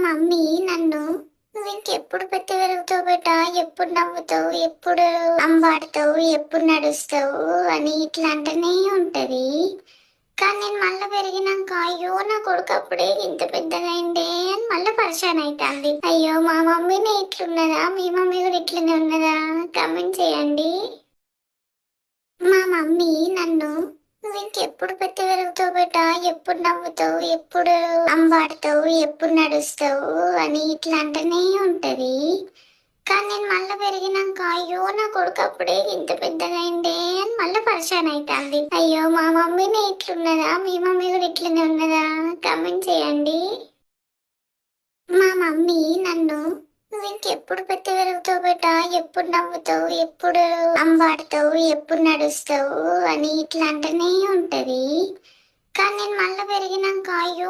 Mummy నన్ను నువ్వు ఇంకెప్పుడు పెద్ద పెరుగుతావు బేట, ఎప్పుడు నవ్వుతావు, ఎప్పుడు అంబాడుతావు, ఎప్పుడు నడుస్తావు అని ఇట్లా అంటనే ఉంటది. కానీ నేను మళ్ళీ పెరిగినాక అయ్యో నా కొడుకు అప్పుడే ఇంత పెద్దగా అయిందే అని మళ్ళీ పరిశాన్ అవుతుంది. అయ్యో మా మమ్మీనే ఇట్లున్నదా, మీ మమ్మీ కూడా ఇట్లనే ఉన్నదా? కమెంట్ చేయండి. మా మమ్మీ నన్ను నువ్వు ఇంకెప్పుడు పెద్ద పెరుగుతావు బేట, ఎప్పుడు నవ్వుతావు, ఎప్పుడు అంబాడుతావు, ఎప్పుడు నడుస్తావు అని ఇట్లా అంటనే ఉంటది. కానీ నేను మళ్ళీ పెరిగినాక అయ్యో నా కొడుకు అప్పుడే ఇంత పెద్దగా అయిందే అని మళ్ళీ పరిశాన్ అవుతుంది. అయ్యో మా మమ్మీనే ఇట్లున్నదా, మీ మమ్మీ కూడా ఇట్లనే ఉన్నదా? కమెంట్ చేయండి. మా మమ్మీ నన్ను నువ్వు ఇంకెప్పుడు పెద్ద పెరుగుతావు బేట, ఎప్పుడు నవ్వుతావు, ఎప్పుడు అంబాడుతావు, ఎప్పుడు నడుస్తావు అని ఇట్లా అంటనే ఉంటది. కానీ నేను మళ్ళీ పెరిగినాక అయ్యో